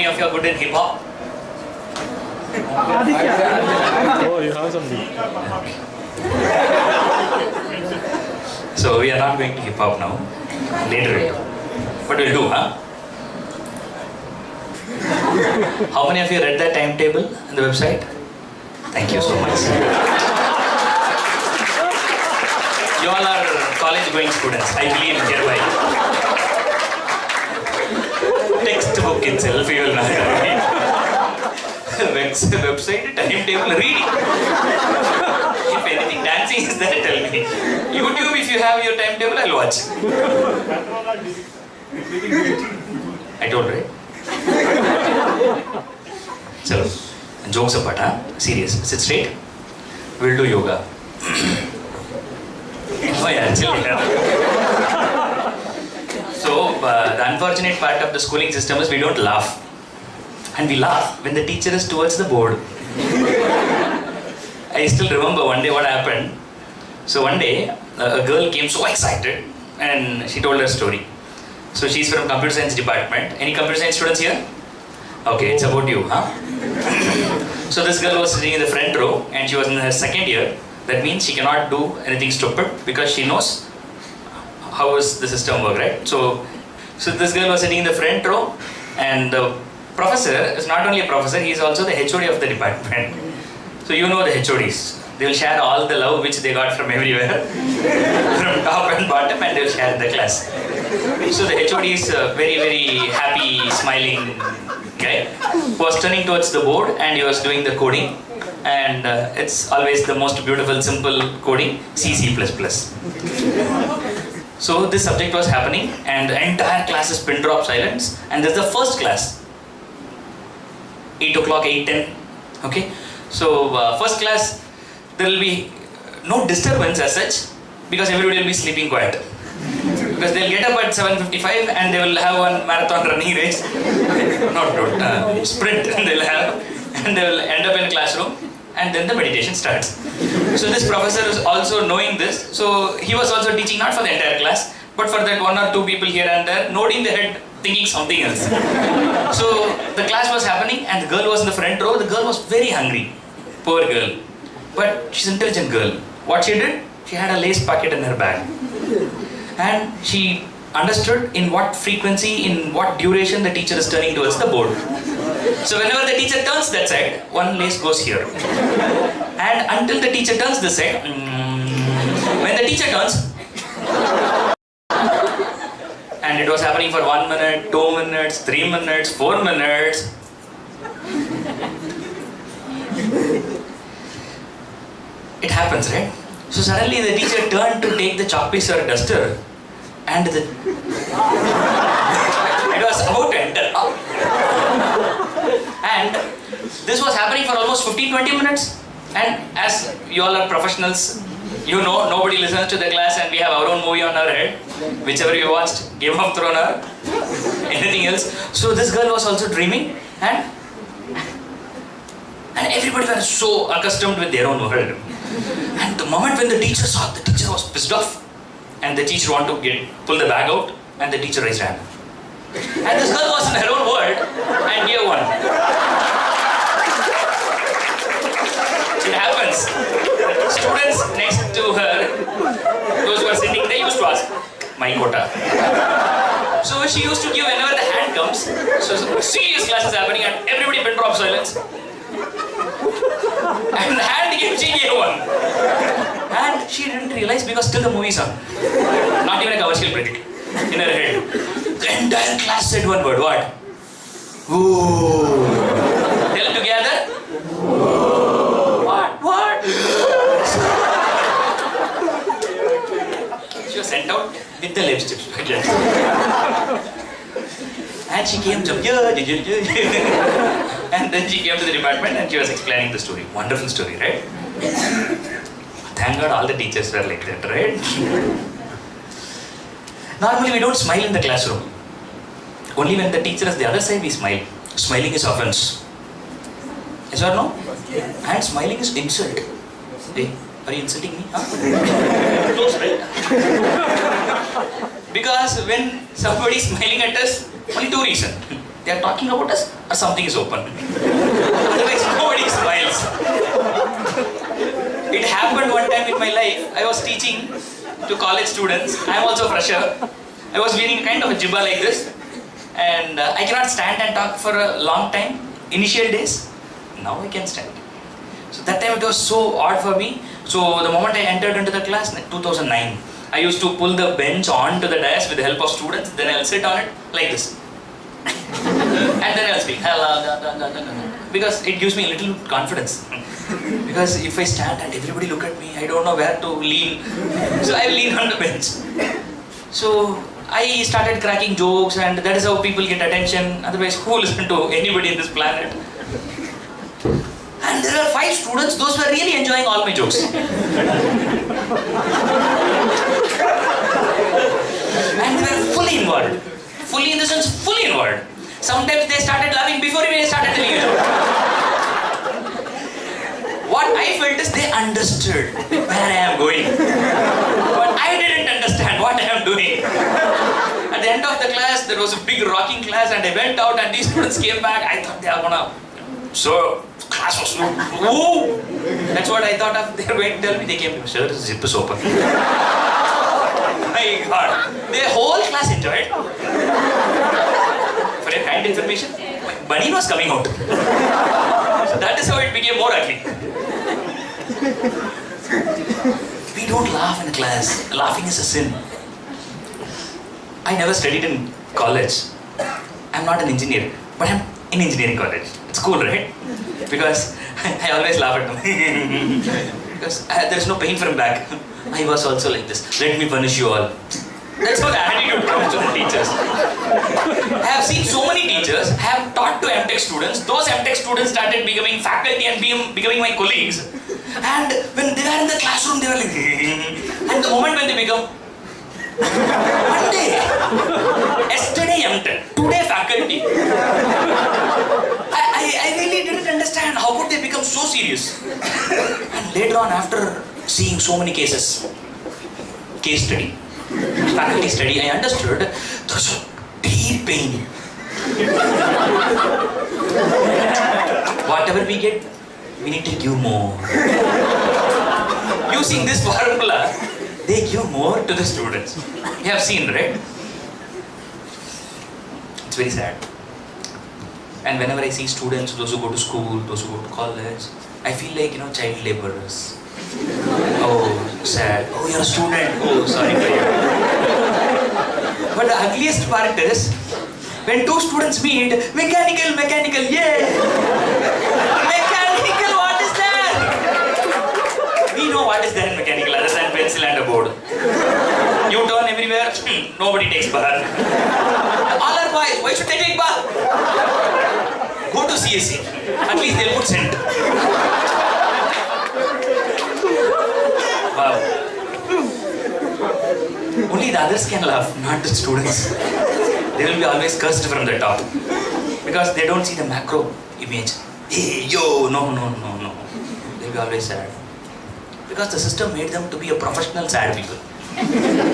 of you are good in hip hop? Oh, you have something. So we are not going to hip hop now. Later we'll do. But we'll do, huh? How many of you read that timetable on the website? Thank you so much. You all are college going students, I believe hereby. Textbook itself you will not read. Website, timetable, read. If anything dancing is there, tell me. YouTube, if you have your timetable, I'll watch. I told, right? So, jokes apart, huh? Serious. Sit straight. We'll do yoga. Oh yeah, chill. So, the unfortunate part of the schooling system is we don't laugh. And we laugh when the teacher is towards the board. I still remember one day what happened. So one day, a girl came so excited and she told her story. So she's from computer science department. Any computer science students here? Okay, it's about you, huh? So this girl was sitting in the front row and she was in her second year. That means she cannot do anything stupid because she knows how does the system work, right? So this girl was sitting in the front row and the professor is not only a professor, he is also the HOD of the department. So you know the HODs. They will share all the love which they got from everywhere, from top and bottom, and they will share in the class. So the HOD is a very, very happy, smiling guy who was turning towards the board and he was doing the coding. And it's always the most beautiful, simple coding, C++. So this subject was happening and the entire class is pin drop silence. And this is the first class. 8 o'clock, 8:10. Okay. So first class, there will be no disturbance as such because everybody will be sleeping quiet. Because they'll get up at 7:55 and they will have one marathon running race. Sprint they'll have, and they will end up in classroom and then the meditation starts. So this professor is also knowing this, so he was also teaching not for the entire class, but for that one or two people here and there, nodding the head, thinking something else. So the class was happening and the girl was in the front row. The girl was very hungry, poor girl, but she's an intelligent girl. What she did? She had a lace pocket in her bag. And she understood in what frequency, in what duration the teacher is turning towards the board. So whenever the teacher turns that side, one lace goes here. And until the teacher turns this side, when the teacher turns, and it was happening for 1 minute, 2 minutes, 3 minutes, 4 minutes. It happens, right? So suddenly the teacher turned to take the chalk piece or duster and it was about to enter. And this was happening for almost 15-20 minutes. And as you all are professionals, you know nobody listens to the class and we have our own movie on our head. Whichever you watched, Game of Thrones or anything else. So this girl was also dreaming and everybody was so accustomed with their own world. And the moment when the teacher saw, the teacher was pissed off. And the teacher wanted to pull the bag out and the teacher raised her hand. And this girl was in her own world and gave one. It happens. Students next to her, those who are sitting, they used to ask, my quota. So she used to give whenever the hand comes. So serious class is happening and everybody pin drop silence. And the hand came, she gave one. And she didn't realize because still the movie is on. Not even a commercial break in her head. The entire class said one word. What? Ooh. Tell together. Ooh. What? She was sent out with the lipstick. And she came to and then she came to the department and she was explaining the story. Wonderful story, right? Thank God all the teachers were like that, right? Normally we don't smile in the classroom. Only when the teacher is the other side we smile. Smiling is offense. Yes or no? And smiling is insult. Hey, are you insulting me? Huh? Close, right? Because when somebody is smiling at us, only two reasons. They are talking about us or something is open. Otherwise, nobody smiles. It happened one time in my life. I was teaching to college students. I am also a fresher. I was wearing kind of a jibba like this. And I cannot stand and talk for a long time. Initial days. Now I can stand. So that time it was so odd for me. So the moment I entered into the class, 2009, I used to pull the bench onto the dais with the help of students. Then I'll sit on it like this. And then I'll speak. Because it gives me a little confidence. Because if I stand and everybody look at me, I don't know where to lean. So I lean on the bench. So I started cracking jokes, and that is how people get attention. Otherwise, who will listen to anybody in this planet? And there were 5 students, those were really enjoying all my jokes. And they were fully involved. Fully in the sense, fully involved. Sometimes they started laughing before even I started telling a joke. What I felt is they understood where I am going. But I didn't understand what I am doing. At the end of the class, there was a big rocking class, and I went out and these students came back. I thought they are gonna... So, class was... Woo! That's what I thought of. They were going to tell me. They came to, sir, the zip is open. My God. The whole class enjoyed. For your kind information, my bunny was coming out. So that is how it became more ugly. We don't laugh in class. Laughing is a sin. I never studied in college. I'm not an engineer, but I'm in engineering college. It's cool, right? Because I always laugh at them. Because there's no pain from back. I was also like this. Let me punish you all. That's how the attitude comes to the teachers. I have seen so many teachers. I have taught to MTech students. Those MTech students started becoming faculty and becoming my colleagues. And when they were in the classroom, they were like... And the moment when they become... Monday, yesterday MTech, today faculty. I really didn't understand how could they become so serious. And later on, after seeing so many cases, case study, faculty study, I understood there's a deep pain. Whatever we get, we need to give more. Using this formula, they give more to the students. You have seen, right? It's very sad. And whenever I see students, those who go to school, those who go to college, I feel like, child laborers. Oh, sad. Oh, you're a student. Oh, sorry for you. But the ugliest part is, when 2 students meet, mechanical, yay! Mechanical, what is that? We know what is there in mechanical other than pencil and a board. You turn everywhere, nobody takes bath. All are boys, why should they take bath? Go to CSE, at least they'll put scent. Wow. Only the others can laugh, not the students. They will be always cursed from the top. Because they don't see the macro image. Hey, yo, no. They'll be always sad. Because the system made them to be a professional sad people.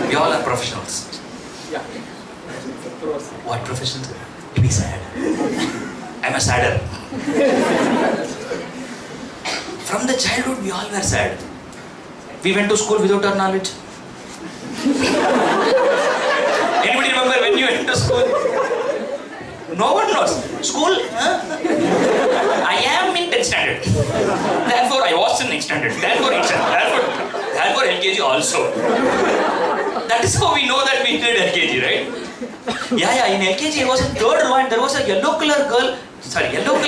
We all are professionals. Yeah. What professions? To be sad. I'm a sadder. From the childhood, we all were sad. We went to school without our knowledge. Anybody remember when you went to school? No one knows. School? Huh? I am in 10th standard. Therefore, I was in 9th standard. Therefore, LKG also. That is how we know that we did LKG, right? Yeah, in LKG I was in 3rd row and there was a yellow color dress a girl was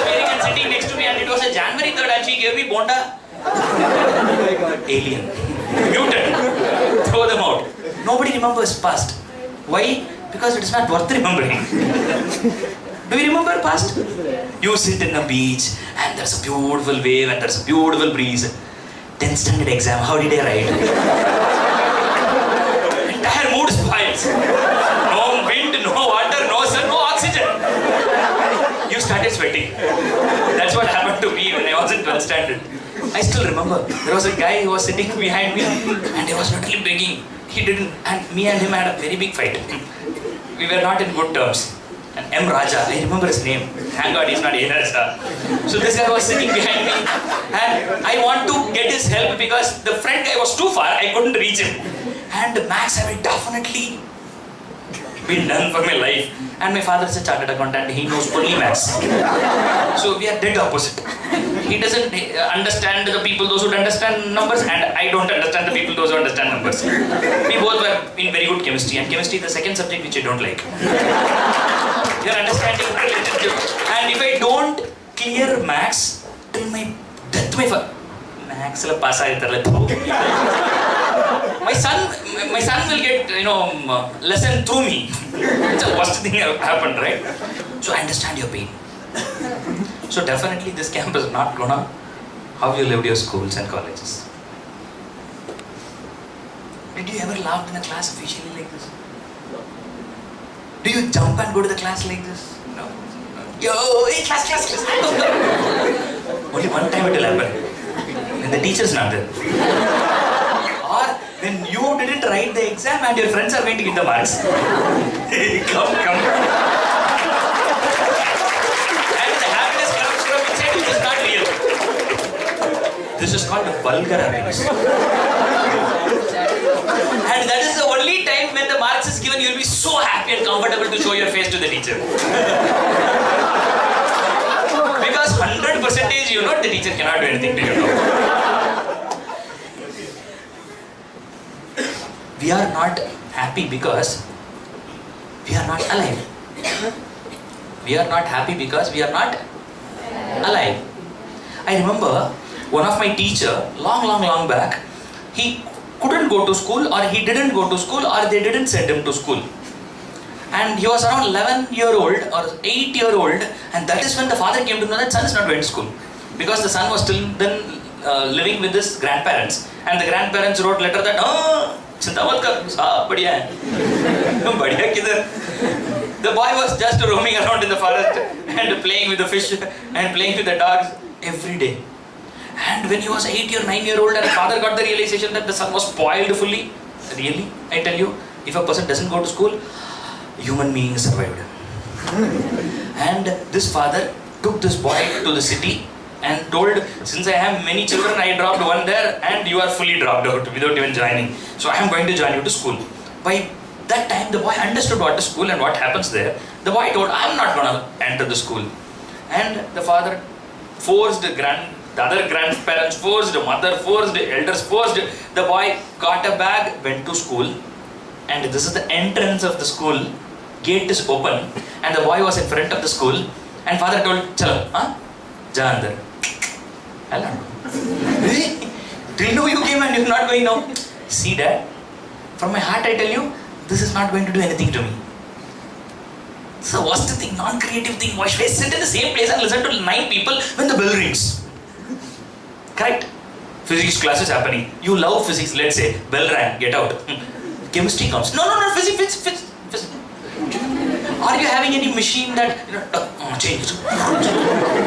wearing and sitting next to me, and it was a January 3rd and she gave me bonda. Alien. Mutant. Throw them out. Nobody remembers past. Why? Because it is not worth remembering. Do you remember past? You sit in a beach and there's a beautiful wave and there's a beautiful breeze. 10th standard exam, how did I write? Entire mood spoils. No wind, no water, no sun, no oxygen. You started sweating. That's what happened to me when I was in 12th standard. I still remember, there was a guy who was sitting behind me and I was literally begging. He didn't, and me and him had a very big fight. We were not in good terms. And M. Raja, I remember his name. Thank God he's not A. Raja. So this guy was sitting behind me and I want to get his help because the front guy was too far, I couldn't reach him. And Max have definitely been done for my life. And my father is a chartered accountant, he knows only Max. So we are dead opposite. He doesn't understand the people, those who understand numbers, and I don't understand the people, those who understand numbers. We both were in very good chemistry, and chemistry is the second subject which I don't like. Your understanding relationship. And if I don't clear Max till my death, Max will pass my son will get, lesson through me. It's the worst thing that happened, right? So I understand your pain. So definitely this camp is not gonna how you lived your schools and colleges. Did you ever laugh in a class officially like this? Do you jump and go to the class like this? No. Yo, hey, class. Only one time it will happen. When the teacher's not there. Or when you didn't write the exam and your friends are going to get the marks. Come. This is called vulgar happiness. And that is the only time when the marks is given, you will be so happy and comfortable to show your face to the teacher. Because 100% the teacher cannot do anything to you. We are not happy because we are not alive. We are not happy because we are not alive. I remember one of my teacher, long back, he couldn't go to school or he didn't go to school or they didn't send him to school. And he was around 11-year-old or 8-year-old, and that is when the father came to know that son is not going to school. Because the son was still then living with his grandparents. And the grandparents wrote letter that, chinta mat kar, badhiya hai. Badhiya kidhar? The boy was just roaming around in the forest and playing with the fish and playing with the dogs every day. And when he was 8 or 9-year-old and the father got the realization that the son was spoiled fully, really, I tell you, if a person doesn't go to school, human being survived. And this father took this boy to the city and told, since I have many children, I dropped one there and you are fully dropped out without even joining. So I am going to join you to school. By that time, the boy understood what is school and what happens there. The boy told, I am not going to enter the school. And the father forced the other grandparents, forced, the mother forced, the elders forced. The boy got a bag, went to school, and this is the entrance of the school. Gate is open, and the boy was in front of the school, and father told, "Chalo, ja andar." Hello. Till now you came and you're not going now. See Dad, from my heart I tell you, this is not going to do anything to me. It's the worst thing, non-creative thing. Why should I sit in the same place and listen to 9 people when the bell rings? Correct? Physics class is happening. You love physics, let's say. Bell rang, get out. Chemistry comes. No, physics. Are you having any machine that, change?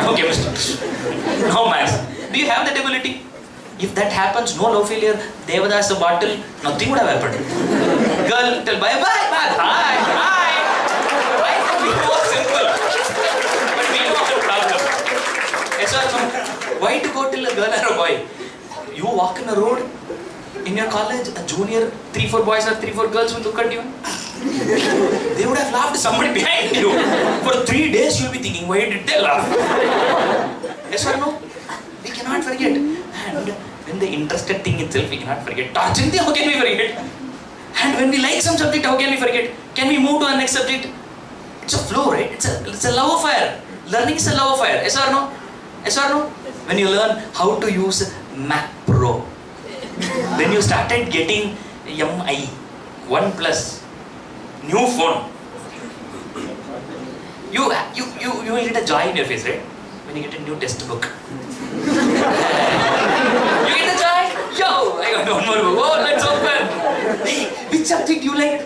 No chemistry. No maths. Do you have that ability? If that happens, no love failure, Devadas the bottle, nothing would have happened. Girl, tell bye. Hi. Life would be more simple. But we know the problem. Yes or no? Why to go till a girl or a boy? You walk in a road, in your college, a junior, 3-4 boys or 3-4 girls will look at you. They would have laughed somebody behind you. For 3 days you'll be thinking, why did they laugh? Yes or no? We cannot forget. And when the interested thing itself, we cannot forget. Torturing thing, how can we forget? And when we like some subject, how can we forget? Can we move to the next subject? It's a flow, right? It's a love affair. Learning is a love affair. Yes or no? Yes or no? When you learn how to use Mac Pro, when you started getting MI, OnePlus, new phone, you will get a joy in your face, right? When you get a new textbook. You get a joy? Yo, I got one more book. Oh, let's open. Hey, which subject you like?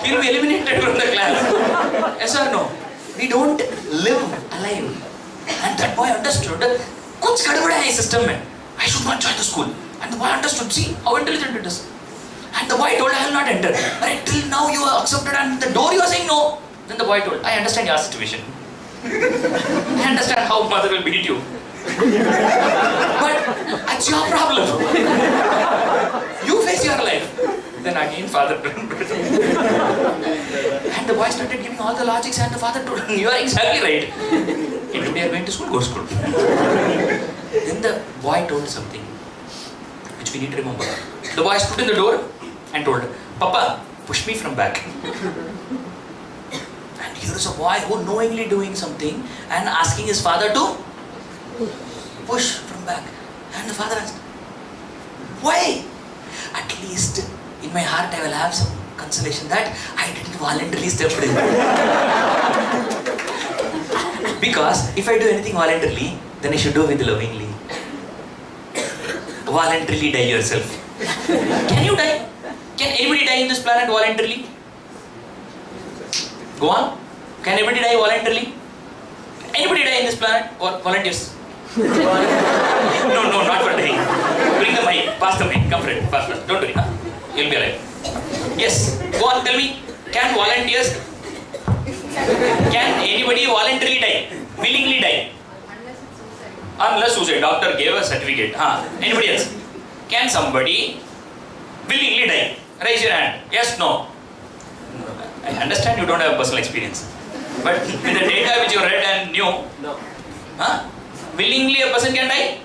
He'll be eliminated from the class. Yes or no? We don't live alive. And that boy understood, कुछ गड़बड़ है इस system में. I should not join the school. And the boy understood, see how intelligent it is. And the boy told, I will not enter. Right, till now you are accepted and the door you are saying no. Then the boy told, I understand your situation. I understand how mother will beat you. But that's your problem. You face your life. Then again father told. And the boy started giving all the logics and the father told him, you are exactly right. If today you are going to school, go to school. Then the boy told something which we need to remember. The boy stood in the door and told, Papa, push me from back. And here is a boy who knowingly doing something and asking his father to push from back. And the father asked, why? At least in my heart I will have some consolation that I didn't voluntarily step in. Because if I do anything voluntarily, then I should do it lovingly. Voluntarily die yourself. Can you die? Can anybody die in this planet voluntarily? Go on. Can anybody die voluntarily? Anybody die in this planet or volunteers? No, not for dying. Bring the mic. Pass the mic. Come friend. Pass. Don't worry. Huh? You'll be alive. Yes. Go on. Tell me. Can volunteers? Can anybody voluntarily die? Willingly die? Unless suicide. Doctor gave a certificate. Anybody else? Can somebody willingly die? Raise your hand. Yes, no. I understand you don't have personal experience. But with the data which you read and knew, No. Willingly a person can die?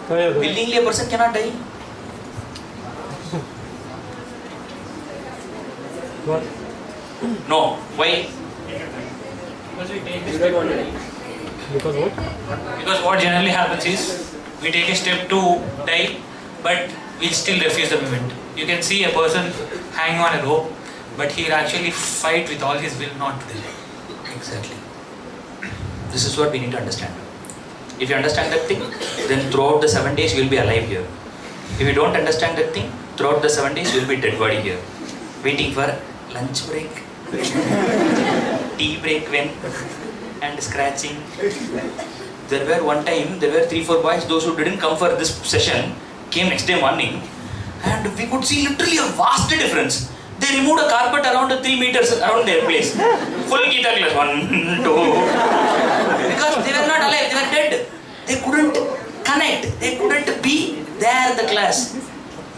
Willingly a person cannot die? What? No. Why? Because we take this step already. Because what? Because what generally happens is, we take a step to die, but we still refuse the movement. You can see a person hanging on a rope, but he'll actually fight with all his will not to die. Exactly. This is what we need to understand. If you understand that thing, then throughout the 7 days you will be alive here. If you don't understand that thing, throughout the 7 days you will be dead body here. Waiting for lunch break, tea break when, and scratching. There were 3-4 boys, those who didn't come for this session, came next day morning, and we could see literally a vast difference. They removed a carpet around 3 meters around their place. Full Gita class, 1, 2. Because they were not alive, they were dead. They couldn't connect, they couldn't be there in the class.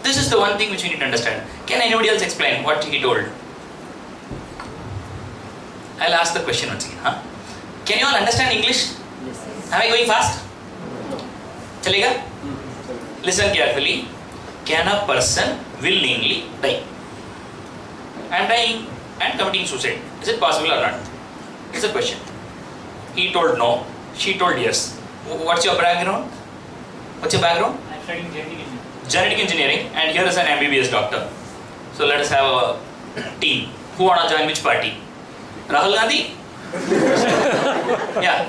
This is the one thing which we need to understand. Can anybody else explain what he told? I'll ask the question once again. Can you all understand English? Yes. Am I going fast? Chalega? Listen carefully. Can a person willingly die? I am dying and committing suicide. Is it possible or not? It's a question. He told no. She told yes. What's your background? What's your background? I'm studying genetic engineering. Genetic engineering, and here is an MBBS doctor. So let us have a team. Who wanna join which party? Rahul Gandhi? Yeah.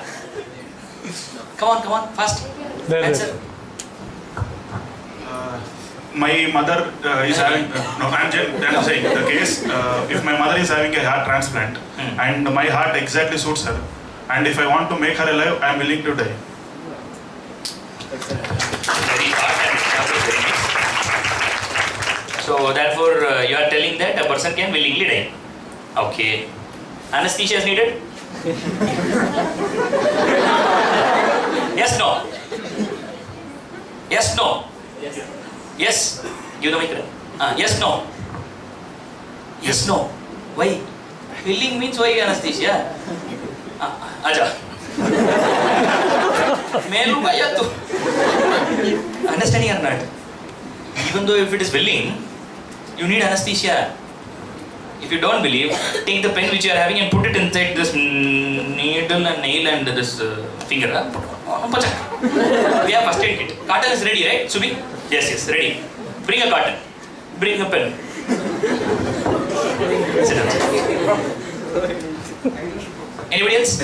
Come on, fast. There. Answer. My mother is having, I'm saying the case, if my mother is having a heart transplant and my heart exactly suits her, and if I want to make her alive, I'm willing to die. Very hard and example, very nice. So therefore you are telling that a person can willingly die. Okay. Anesthesia is needed? Yes, no? Yes, no? Yes. Yes. Give the mic. Yes, no? Yes, no. Why? Willing means why anesthesia? Aja. Melu ya tu. Understanding or not? Even though if it is willing, you need anesthesia. If you don't believe, take the pen which you are having and put it inside this needle and nail and this finger. We have first aid kit. Carton is ready, right, Subi? Yes, ready. Bring a carton. Bring a pen. Sit down. Anybody else?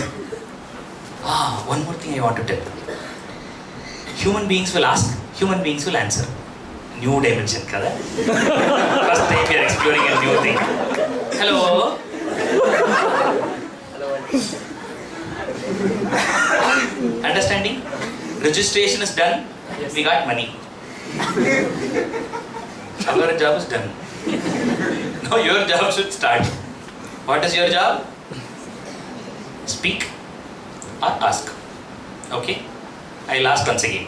One more thing I want to tell. Human beings will ask, human beings will answer. New dimension, kada? First time we are exploring a new thing. Hello? Understanding? Registration is done. Yes. We got money. Our job is done. Now your job should start. What is your job? Speak or ask. Okay? I'll ask once again.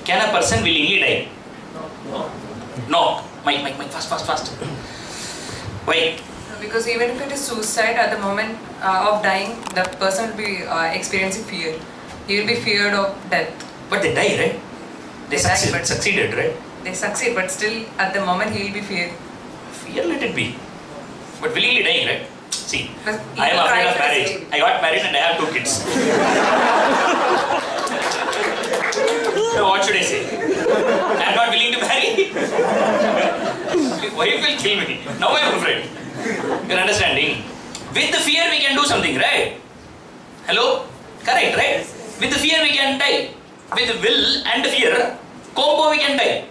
Can a person willingly die? No. Mike, fast. Why? Because even if it is suicide, at the moment of dying, the person will be experiencing fear. He will be feared of death. But they die, right? They die, succeeded, right? They succeed, but still at the moment he will be feared. Fear, let it be. But willingly dying, right? See, But I am even afraid try of to marriage. escape. I got married and I have 2 kids. So what should I say? I am not willing to marry? Wife will kill me. Now I am afraid. You're understanding? With the fear we can do something, right? Hello? Correct, right? With the fear we can die. With the will and the fear, combo we can die.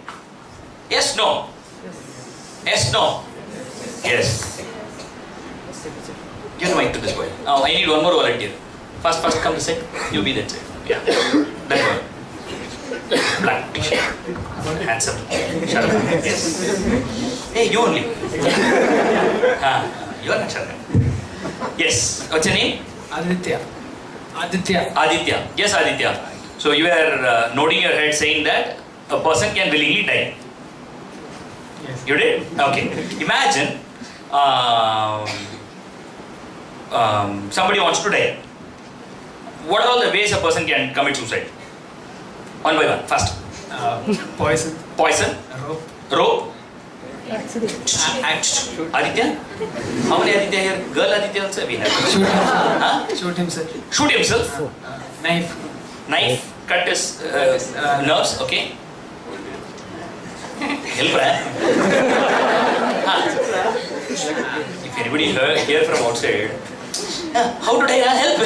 Yes, no? Yes, no? Yes. Give the mic to this boy. Now I need one more volunteer. First, come to sit. You be that side. Yeah. That one. Black t-shirt. Handsome. Shankar. Yes. Hey, you only. You are not Shankar. Yes. What's your name? Aditya. Aditya. Yes, Aditya. So you are nodding your head saying that a person can willingly die. Yes. You did? Okay. Imagine somebody wants to die. What are all the ways a person can commit suicide? One by one. Fast. Poison. Poison. Rope. Rope. Accident. Aditya? How many Aditya here? Girl Aditya also we have. Shoot himself. Huh? Shoot himself. Shoot himself. Knife. Knife. Cut his nerves. Okay. Help, right? If anybody hear from outside, how to die? Help!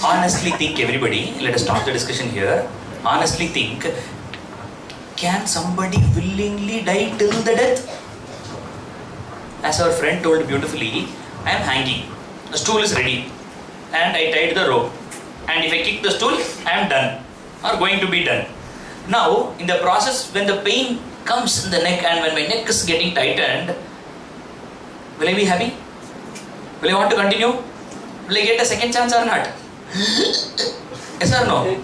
Honestly think, everybody. Let us stop the discussion here. Honestly think. Can somebody willingly die till the death? As our friend told beautifully, I am hanging. The stool is ready. And I tied the rope. And if I kick the stool, I am done. Or going to be done. Now, in the process, when the pain comes in the neck and when my neck is getting tightened, will I be happy? Will I want to continue? Will I get a second chance or not? Yes or no?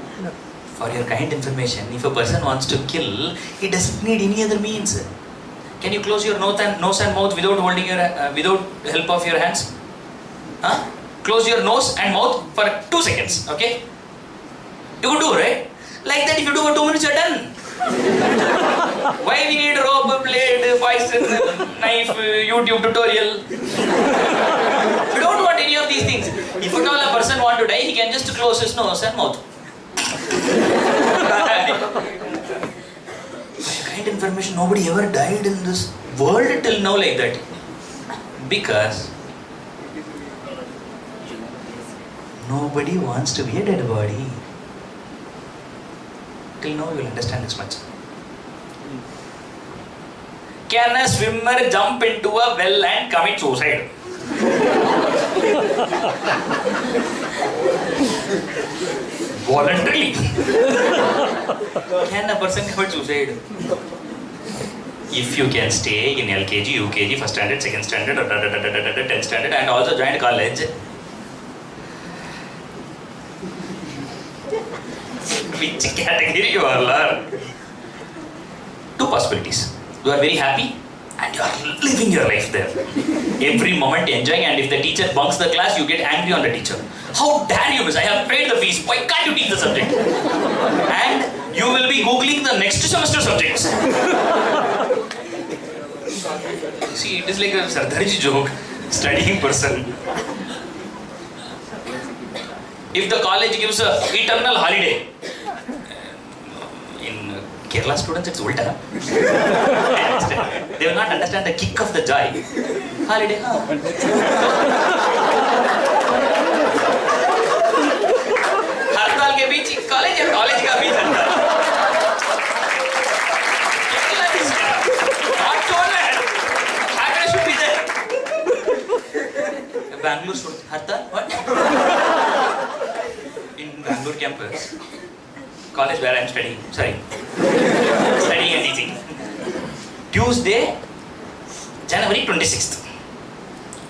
For your kind information, if a person wants to kill, he doesn't need any other means. Can you close your nose and mouth without holding your without help of your hands? Huh? Close your nose and mouth for 2 seconds. Okay? You could do, right? Like that, if you do for 2 minutes, you're done. Why we need rope, blade, poison, knife, YouTube tutorial? We don't want any of these things. If at all a person want to die, he can just close his nose and mouth. Kind information, nobody ever died in this world till now like that. Because nobody wants to be a dead body. Till now you will understand this much. Can a swimmer jump into a well and commit suicide? Voluntarily. Can a person commit suicide? If you can stay in LKG, UKG, first standard, second standard, 10th standard, and also join college, which category you are? 2 possibilities. You are very happy and you are living your life there. Every moment enjoying, and if the teacher bunks the class, you get angry on the teacher. How dare you, miss? I have paid the fees. Why can't you teach the subject? And you will be googling the next semester subjects. See, it is like a Sardarji joke. Studying person. If the college gives a eternal holiday, in Kerala students it's ulta. They will not understand the kick of the joy. Holiday. हड़ताल के बीच college या college का बीच हड़ताल. Not told that. Happiness should be there. Bangalore student. Hartal? What? In Bangalore campus, college where I am studying. Sorry. Studying and teaching. Tuesday, January 26th.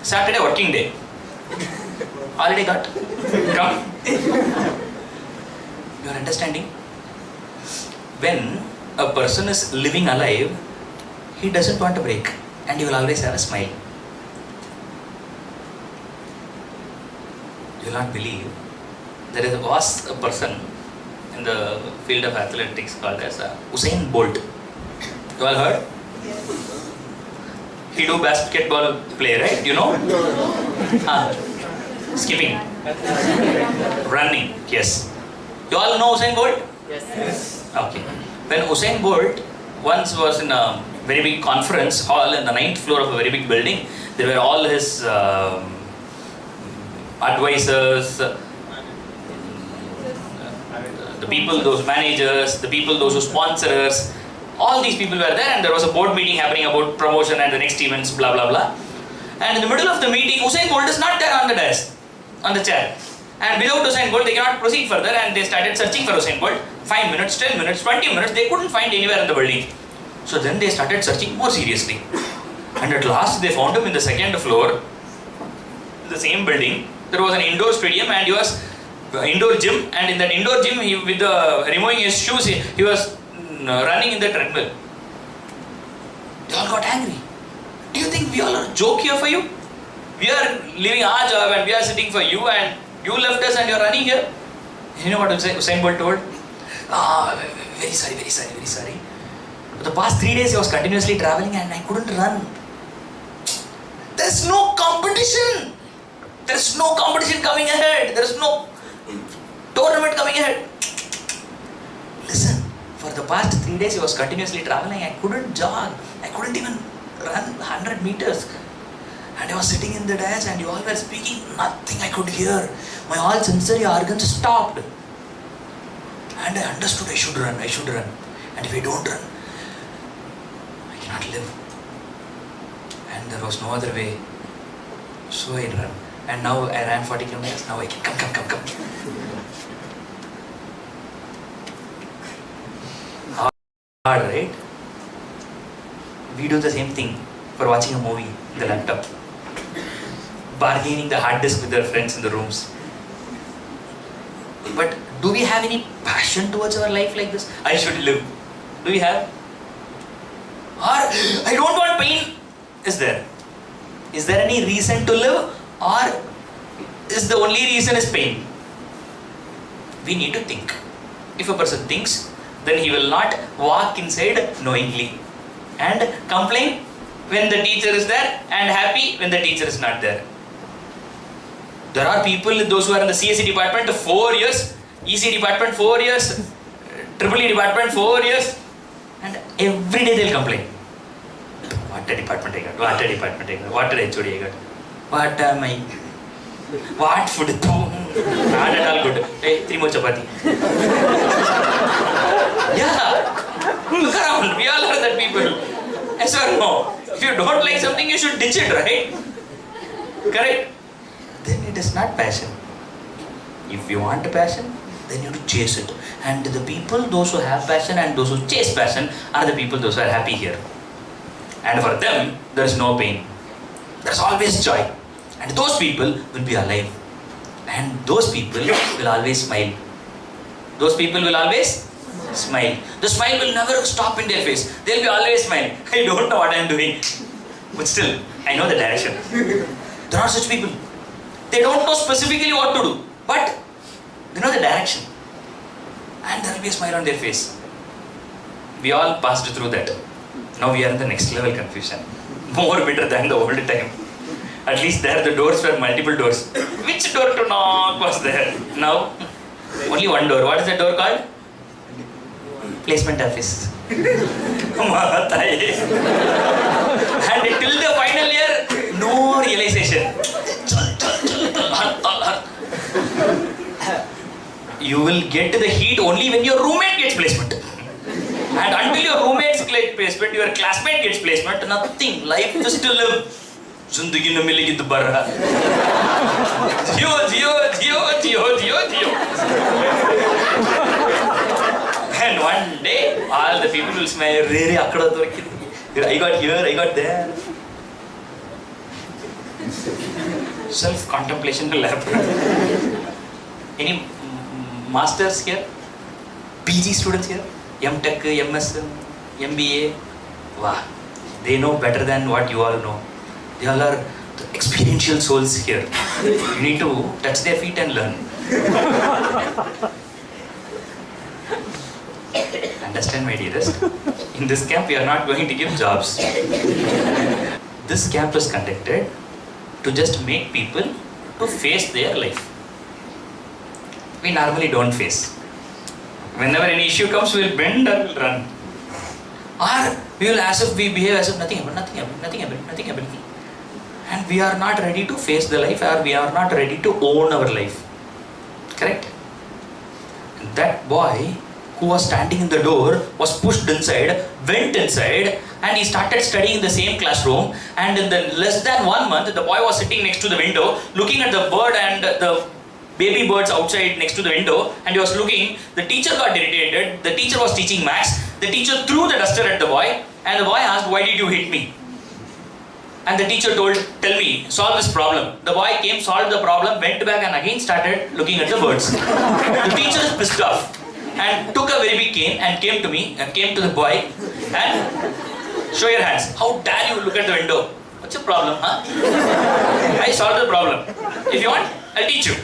Saturday, working day. Holiday got. Come. You are understanding? When a person is living alive, he doesn't want a break. And he will always have a smile. You will not believe. Was a person in the field of athletics called as Usain Bolt. You all heard? He do basketball play, right? You know? Skipping. Running, yes. You all know Usain Bolt? Yes. Okay. When Usain Bolt once was in a very big conference hall in the 9th floor of a very big building, there were all his advisors, the people, those managers, the people, those who sponsors, all these people were there, and there was a board meeting happening about promotion and the next events, blah blah blah. And in the middle of the meeting, Usain Bolt is not there on the desk, on the chair. And without Usain Bolt, they cannot proceed further, and they started searching for Usain Bolt. 5 minutes, 10 minutes, 20 minutes, they couldn't find anywhere in the building. So then they started searching more seriously. And at last they found him in the 2nd floor, in the same building. There was an indoor stadium and he was indoor gym, and in that indoor gym, he, with removing his shoes, he was running in the treadmill. They all got angry. Do you think we all are a joke here for you? We are leaving our job and we are sitting for you, and you left us and you are running here. You know what Usain Bolt told? Very sorry, very sorry, very sorry. For the past 3 days I was continuously traveling and I couldn't run. There's no competition. There's no competition coming ahead. There's no tournament coming ahead. Listen, for the past 3 days I was continuously traveling. I couldn't jog. I couldn't even run 100 meters. And I was sitting in the dais and you all were speaking. Nothing I could hear. My all sensory organs stopped. And I understood I should run. And if I don't run, I cannot live. And there was no other way. So I ran. And now I ran 40 kilometers. Now I can come. Hard, right? We do the same thing for watching a movie in the laptop. Bargaining the hard disk with our friends in the rooms. But do we have any passion towards our life like this? I should live. Do we have? Or I don't want pain. Is there? Is there any reason to live? Or is the only reason is pain? We need to think. If a person thinks, then he will not walk inside knowingly and complain when the teacher is there and happy when the teacher is not there. There are people, those who are in the CSE department 4 years, EC department 4 years, EEE department 4 years, and every day they'll complain. What a department I got, what a department I got, what a HOD I got, what am I, what food, not at all good. Hey, 3 more chapati. Yeah, look around, we all are that people. Yes or no? If you don't like something, you should ditch it, right? Correct? Then it is not passion. If you want a passion, then you have to chase it. And the people, those who have passion and those who chase passion, are the people, those who are happy here. And for them, there is no pain. There is always joy. And those people will be alive. And those people will always smile. Those people will always smile. The smile will never stop in their face. They will be always smiling. I don't know what I am doing, but still, I know the direction. There are such people. They don't know specifically what to do, but they know the direction. And there will be a smile on their face. We all passed through that. Now we are in the next level confusion. More bitter than the old time. At least there the doors were multiple doors. Which door to knock was there? Now, only one door. What is that door called? Placement office. And till the final year, no realization. You will get the heat only when your roommate gets placement. And until your roommates get placement, your classmate gets placement, nothing. Life is to live. Zindagi na milegi dobara. Jio. all the people will smile. Really, akkada dorikindi. I got here, I got there. Self-contemplation will happen. Any masters here? PG students here? M.Tech, MS, MBA? Wow, they know better than what you all know. They all are the experiential souls here. You need to touch their feet and learn. Understand, my dearest? In this camp, we are not going to give jobs. This camp is conducted to just make people to face their life. We normally don't face. Whenever any issue comes, we'll bend and we'll run. Or we will as if we behave as if nothing happened. And we are not ready to face the life, or we are not ready to own our life. Correct? That boy who was standing in the door was pushed inside, went inside, and he started studying in the same classroom. And in the less than 1 month, the boy was sitting next to the window, looking at the bird and the baby birds outside next to the window, and he was looking. The teacher got irritated. The teacher was teaching maths. The teacher threw the duster at the boy, and the boy asked, "Why did you hit me?" And the teacher told, "Tell me, solve this problem." The boy came, solved the problem, went back and again started looking at the birds. The teacher is pissed off and took a very big cane and came to me and came to the boy and, "Show your hands. How dare you look at the window? What's your problem, huh?" "I solved the problem. If you want, I'll teach you."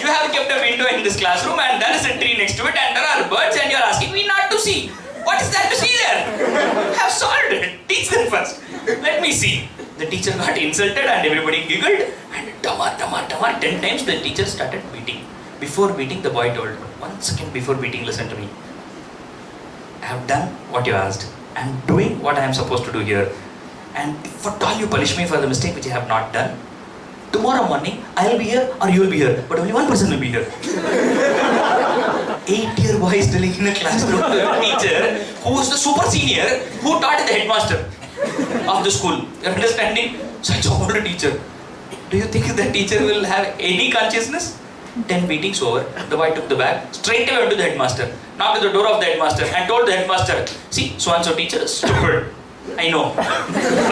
You have kept a window in this classroom and there is a tree next to it and there are birds and you are asking me not to see. What is there to see there? I have solved it. Teach them first. Let me see. The teacher got insulted and everybody giggled and tamar, 10 times the teacher started beating. Before beating, the boy told, "1 second before beating, listen to me. I have done what you asked. I am doing what I am supposed to do here. And if at all you punish me for the mistake which I have not done, tomorrow morning I will be here or you will be here, but only one person will be here." 8-year boy is telling in a classroom to a teacher who is the super senior who taught the headmaster of the school. You are understanding? Such a old teacher. Do you think the teacher will have any consciousness? 10 beatings over, the boy took the bag, straight away went to the headmaster, knocked at the door of the headmaster and told the headmaster, "See, so-and-so teacher is stupid. I know.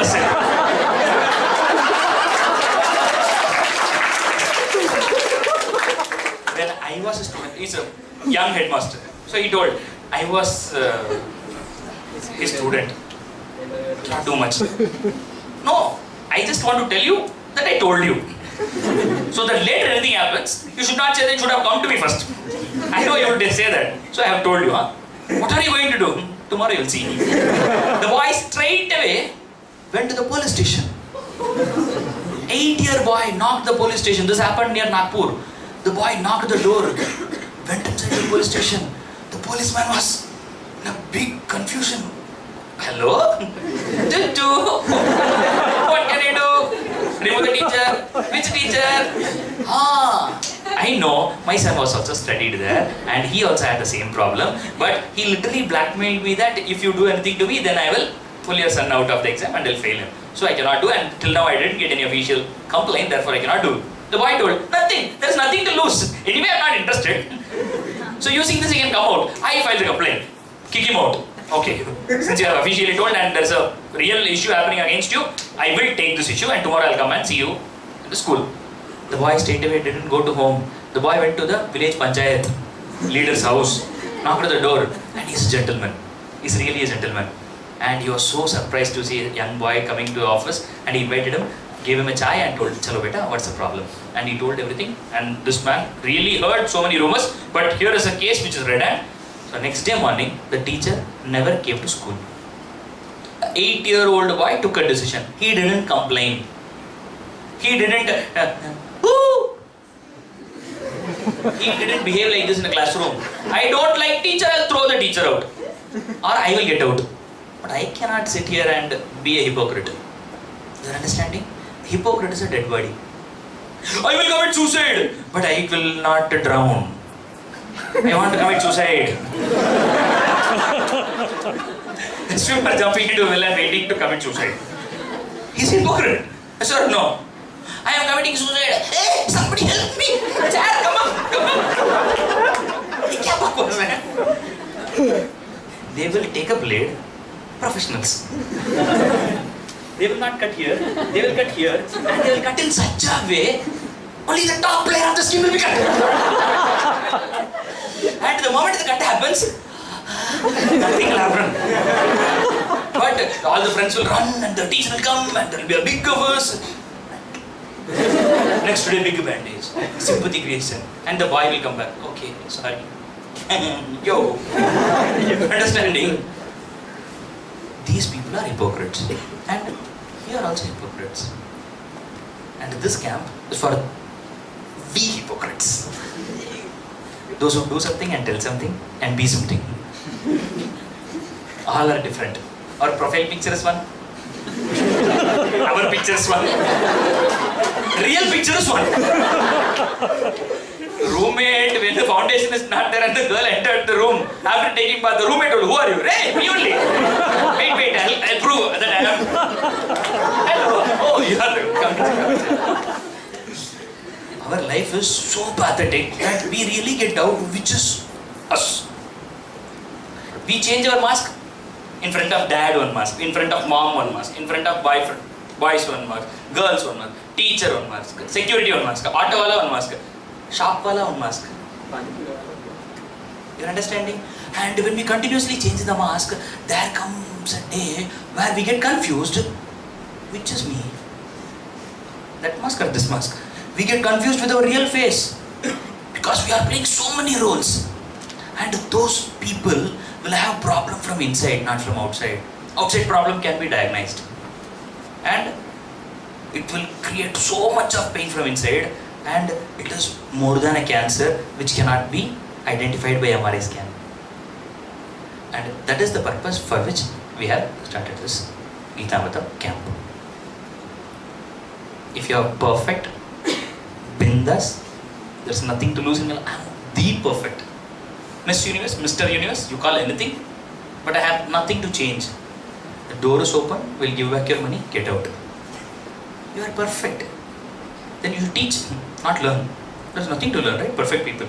Listen." When I was a student, he's a young headmaster. So he told, I was his student. Not too much. "No, I just want to tell you that I told you. So that later anything happens, you should not say that you should have come to me first. I know you would say that. So I have told you, huh? What are you going to do? Tomorrow you'll see." The boy straight away went to the police station. 8-year boy knocked the police station. This happened near Nagpur. The boy knocked the door, went inside the police station. The policeman was in a big confusion. "Hello? Tutu? What can I do? Remove the teacher? Which teacher?" I know, my son was also studied there and he also had the same problem, but he literally blackmailed me that if you do anything to me, then I will pull your son out of the exam and I'll fail him. So I cannot do, and till now I didn't get any official complaint, therefore I cannot do. The boy told, "Nothing, there's nothing to lose. Anyway, I'm not interested. So using this, he can come out." I filed the complaint. Kick him out. "Okay, since you have officially told and there's a real issue happening against you, I will take this issue and tomorrow I'll come and see you in the school." The boy straight away didn't go to home. The boy went to the village panchayat leader's house, knocked at the door, and he's a gentleman. He's really a gentleman. And he was so surprised to see a young boy coming to the office, and he invited him, gave him a chai and told, "Chalo beta, what's the problem?" And he told everything, and this man really heard so many rumors, but here is a case which is red hand. So next day morning, the teacher never came to school. An 8-year-old boy took a decision. He didn't complain. He didn't he didn't behave like this in a classroom. "I don't like teacher, I'll throw the teacher out. Or I will get out." But I cannot sit here and be a hypocrite. You are understanding? Hypocrite is a dead body. "I will commit suicide, but I will not drown. I want to commit suicide." The swimmer jumping into a well and waiting to commit suicide. He's a hypocrite. "Sir, no. I am committing suicide. Hey, somebody help me. Sir, come on. क्या बकवास है? They will take a blade, professionals. They will not cut here, they will cut here, and they will cut in such a way, only the top player of the stream will be cut. And the moment the cut happens, nothing will happen. But all the friends will run, and the teacher will come, and there will be a big covers. Next day, big bandage, sympathy creation, and the boy will come back. Okay, sorry. Yo, understanding? These people are hypocrites, and we are also hypocrites. And this camp is for we hypocrites. Those who do something and tell something and be something. All are different. Our profile picture is one. Our picture is one. Real picture is one. Roommate, when the foundation is not there and the girl entered the room after taking bath, the roommate told, who are you? Hey, me only. Wait, I'll prove that I am. Hello. Oh, you are the. Our life is so pathetic that we really get doubt which is us. We change our mask. In front of dad one mask, in front of mom one mask, in front of boys one mask, girls one mask, teacher one mask, security one mask, auto wala one mask, shop wala one mask. You're understanding? And when we continuously change the mask, there comes a day where we get confused. Which is me? That mask or this mask? We get confused with our real face because we are playing so many roles. And those people will have problem from inside, not from outside. Outside problem can be diagnosed. And it will create so much of pain from inside, and it is more than a cancer which cannot be identified by MRI scan. And that is the purpose for which we have started this Gitamritam camp. If you are perfect, bindas, there's nothing to lose in your life. I'm the perfect. Miss Universe, Mr. Universe, you call anything, but I have nothing to change. The door is open, we'll give back your money, get out. You are perfect. Then you teach, not learn. There's nothing to learn, right? Perfect people.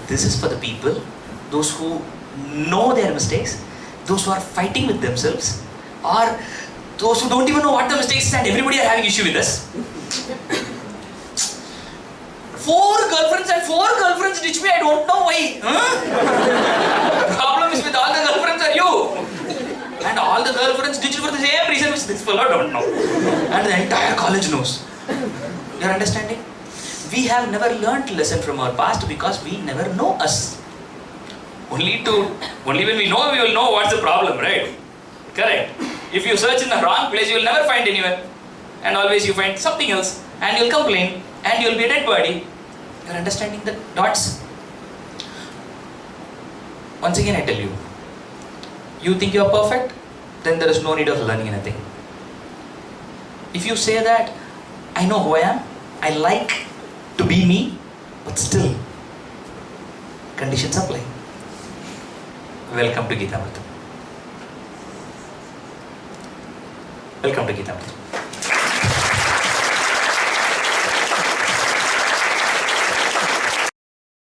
This is for the people, those who know their mistakes, those who are fighting with themselves, or those who don't even know what the mistakes is and everybody are having issue with us. 4 girlfriends ditch me, I don't know why. Problem is with all the girlfriends are you. And all the girlfriends ditch for the same reason which this fellow don't know. And the entire college knows. You're understanding? We have never learnt lesson from our past because we never know us. Only when we know, we will know what's the problem, right? Correct. If you search in the wrong place, you will never find anywhere. And always you find something else. And you'll complain. And you'll be a dead body. You're understanding the dots? Once again I tell you, you think you are perfect, then there is no need of learning anything. If you say that, I know who I am, I like to be me, but still, conditions apply. Welcome to Gitamritam. Welcome to Gitamritam.